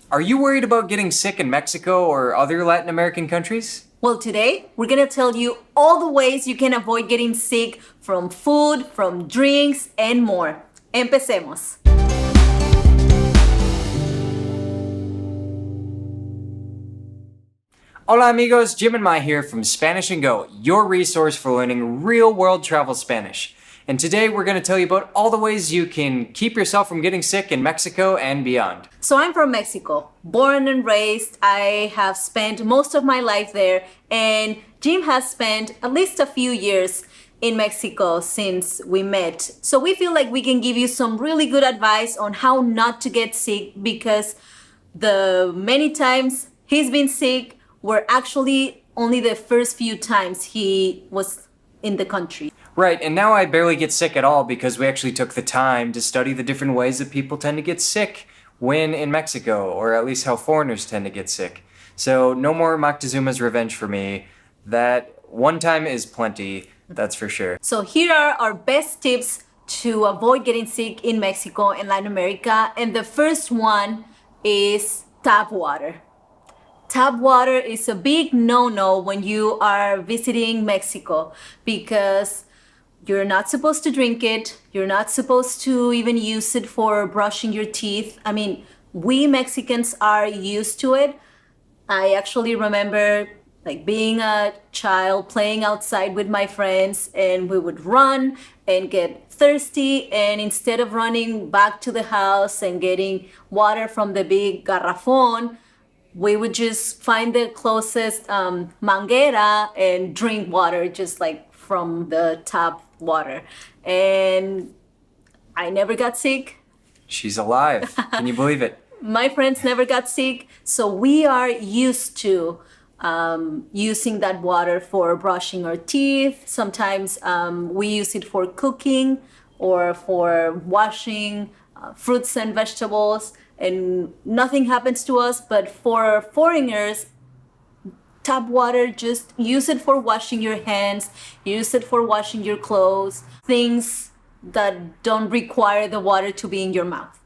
Are you worried about getting sick in Mexico or other Latin American countries? Well, today we're gonna tell you all the ways you can avoid getting sick from food, from drinks, and more. Empecemos. Hola amigos, Jim and Mai here from Spanish and Go, your resource for learning real-world travel Spanish. And today we're going to tell you about all the ways you can keep yourself from getting sick in Mexico and beyond. So I'm from Mexico, born and raised. I have spent most of my life there, and Jim has spent at least a few years in Mexico since we met. So we feel like we can give you some really good advice on how not to get sick, because the many times he's been sick were actually only the first few times he was in the country. Right, and now I barely get sick at all because we actually took the time to study the different ways that people tend to get sick when in Mexico, or at least how foreigners tend to get sick. So no more Moctezuma's revenge for me. That one time is plenty, that's for sure. So here are our best tips to avoid getting sick in Mexico and Latin America. And the first one is tap water. Tap water is a big no-no when you are visiting Mexico, because you're not supposed to drink it. You're not supposed to even use it for brushing your teeth. I mean, we Mexicans are used to it. I actually remember like being a child playing outside with my friends, and we would run and get thirsty, and instead of running back to the house and getting water from the big garrafon, we would just find the closest manguera and drink water just like from the tap water. And I never got sick. She's alive. Can you believe it? My friends never got sick. So we are used to using that water for brushing our teeth. Sometimes we use it for cooking or for washing fruits and vegetables, and nothing happens to us. But for foreigners, tap water, just use it for washing your hands, use it for washing your clothes, things that don't require the water to be in your mouth.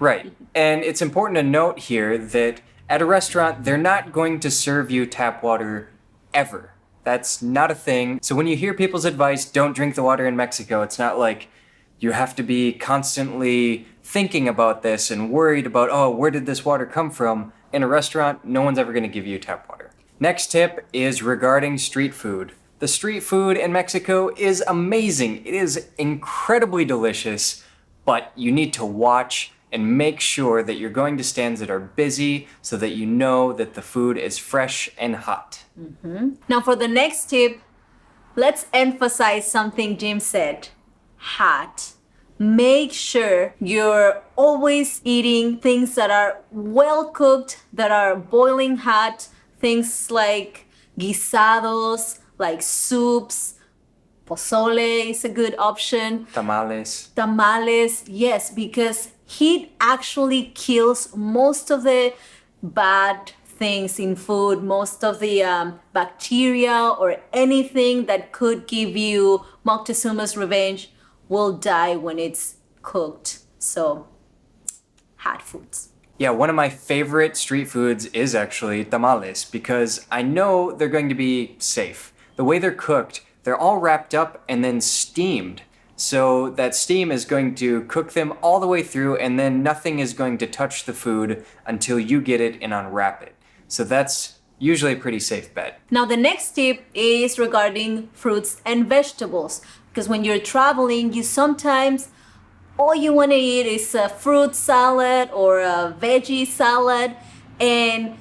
Right, and it's important to note here that at a restaurant, they're not going to serve you tap water ever. That's not a thing. So when you hear people's advice, don't drink the water in Mexico, it's not like you have to be constantly thinking about this and worried about, oh, where did this water come from? In a restaurant, no one's ever going to give you tap water. Next tip is regarding street food. The street food in Mexico is amazing. It is incredibly delicious, but you need to watch and make sure that you're going to stands that are busy so that you know that the food is fresh and hot. Mm-hmm. Now for the next tip, let's emphasize something Jim said. Hot. Make sure you're always eating things that are well cooked, that are boiling hot, things like guisados, like soups. Pozole is a good option. Tamales. Tamales, yes, because heat actually kills most of the bad things in food, most of the bacteria or anything that could give you Moctezuma's revenge will die when it's cooked. So, hot foods. Yeah, one of my favorite street foods is actually tamales because I know they're going to be safe. The way they're cooked, they're all wrapped up and then steamed. So that steam is going to cook them all the way through, and then nothing is going to touch the food until you get it and unwrap it. So that's usually a pretty safe bet. Now the next tip is regarding fruits and vegetables. Because when you're traveling, you sometimes, all you want to eat is a fruit salad or a veggie salad. And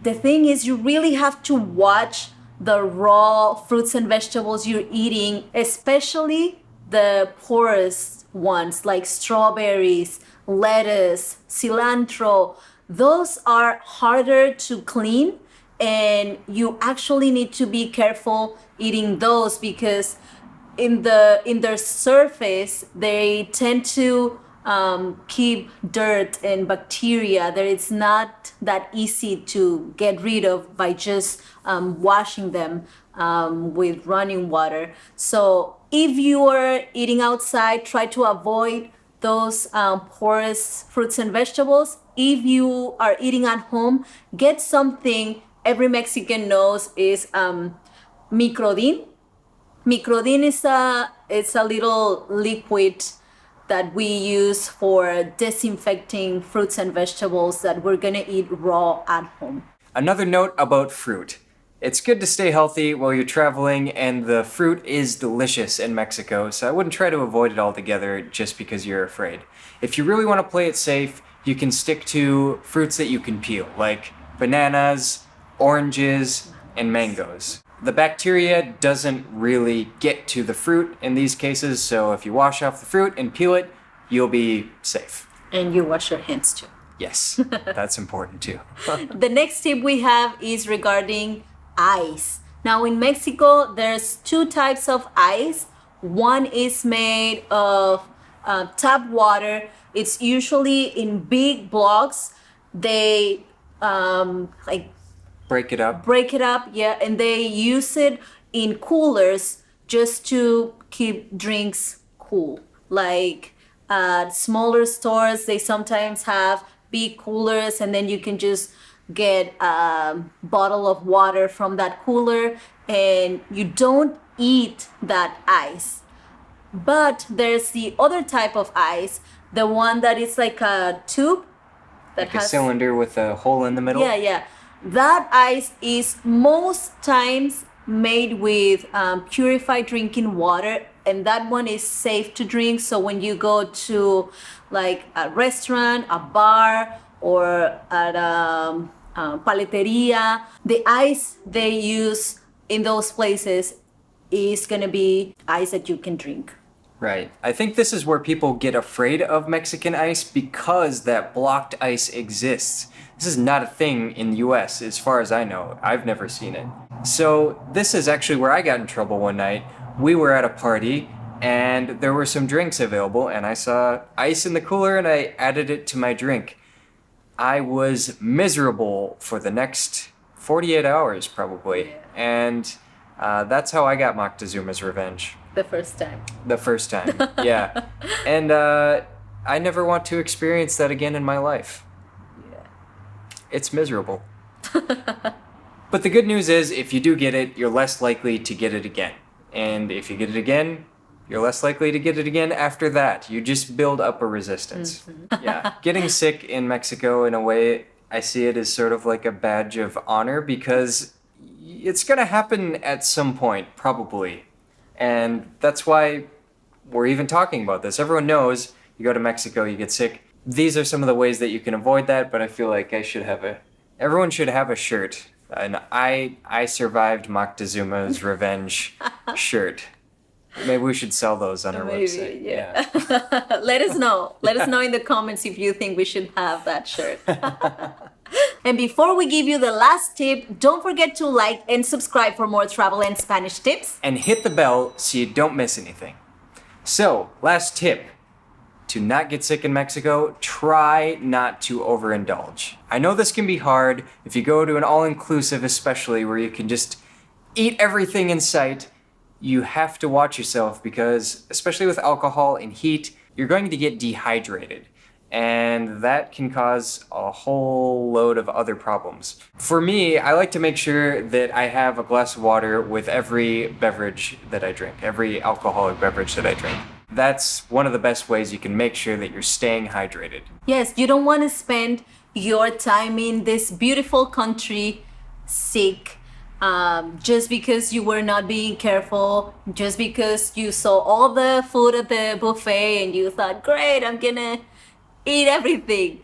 the thing is, you really have to watch the raw fruits and vegetables you're eating, especially the porous ones like strawberries, lettuce, cilantro. Those are harder to clean, and you actually need to be careful eating those because in their surface they tend to keep dirt and bacteria that it's not that easy to get rid of by just washing them with running water. So if you are eating outside, try to avoid those porous fruits and vegetables. if you are eating at home, get something every Mexican knows is microdin. Microdin is a little liquid that we use for disinfecting fruits and vegetables that we're gonna eat raw at home. Another note about fruit. It's good to stay healthy while you're traveling, and the fruit is delicious in Mexico, so I wouldn't try to avoid it altogether just because you're afraid. If you really want to play it safe, you can stick to fruits that you can peel, like bananas, oranges, and mangoes. The bacteria doesn't really get to the fruit in these cases, so if you wash off the fruit and peel it, you'll be safe. And you wash your hands too. Yes, that's important too. The next tip we have is regarding ice. Now in Mexico, there's two types of ice. One is made of tap water. It's usually in big blocks. They Break it up. Yeah, and they use it in coolers just to keep drinks cool. Like at smaller stores, they sometimes have big coolers, and then you can just get a bottle of water from that cooler, and you don't eat that ice. But there's the other type of ice, the one that is like a tube that Like a cylinder with a hole in the middle? Yeah. That ice is most times made with purified drinking water, and that one is safe to drink. So when you go to like a restaurant, a bar, or at a paleteria, the ice they use in those places is gonna be ice that you can drink. Right. I think this is where people get afraid of Mexican ice because that blocked ice exists. This is not a thing in the US, as far as I know. I've never seen it. So this is actually where I got in trouble one night. We were at a party and there were some drinks available, and I saw ice in the cooler and I added it to my drink. I was miserable for the next 48 hours probably. And that's how I got Moctezuma's revenge. The first time. Yeah. And I never want to experience that again in my life. Yeah. It's miserable. But the good news is, if you do get it, you're less likely to get it again. And if you get it again, you're less likely to get it again after that. You just build up a resistance. Mm-hmm. Yeah. Getting sick in Mexico, in a way, I see it as sort of like a badge of honor, because it's going to happen at some point, probably. And that's why we're even talking about this. Everyone knows you go to Mexico, you get sick. These are some of the ways that you can avoid that, but I feel like everyone should have a shirt. And I survived Moctezuma's revenge shirt. Maybe we should sell those on our website. Yeah. Let us know. Let us know in the comments if you think we should have that shirt. And before we give you the last tip, don't forget to like and subscribe for more travel and Spanish tips. And hit the bell so you don't miss anything. So, last tip. To not get sick in Mexico, try not to overindulge. I know this can be hard if you go to an all-inclusive, especially where you can just eat everything in sight. You have to watch yourself because, especially with alcohol and heat, you're going to get dehydrated. And that can cause a whole load of other problems. For me, I like to make sure that I have a glass of water with every beverage that I drink, every alcoholic beverage that I drink. That's one of the best ways you can make sure that you're staying hydrated. Yes, you don't want to spend your time in this beautiful country sick just because you were not being careful, just because you saw all the food at the buffet and you thought, great, I'm gonna eat everything.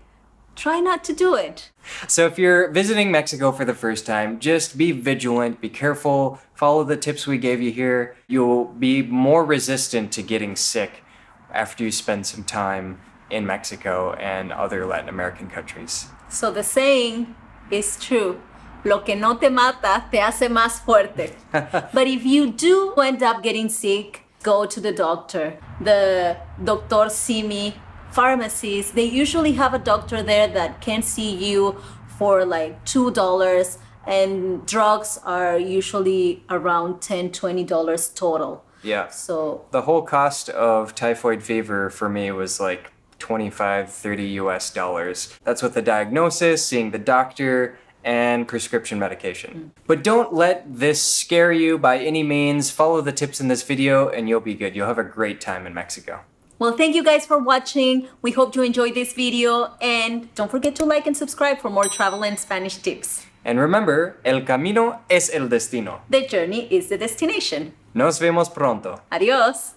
Try not to do it. So if you're visiting Mexico for the first time, just be vigilant, be careful, follow the tips we gave you here. You'll be more resistant to getting sick after you spend some time in Mexico and other Latin American countries. So the saying is true. Lo que no te mata te hace más fuerte. But if you do end up getting sick, go to the doctor. The Doctor Simi pharmacies, they usually have a doctor there that can see you for like $2, and drugs are usually around $10-20 total. Yeah. So the whole cost of typhoid fever for me was like 25, 30 US dollars. That's with the diagnosis, seeing the doctor, and prescription medication. But don't let this scare you by any means. Follow the tips in this video and you'll be good. You'll have a great time in Mexico. Well, thank you guys for watching. We hope you enjoyed this video, and don't forget to like and subscribe for more travel and Spanish tips. And remember, el camino es el destino. The journey is the destination. Nos vemos pronto. Adios.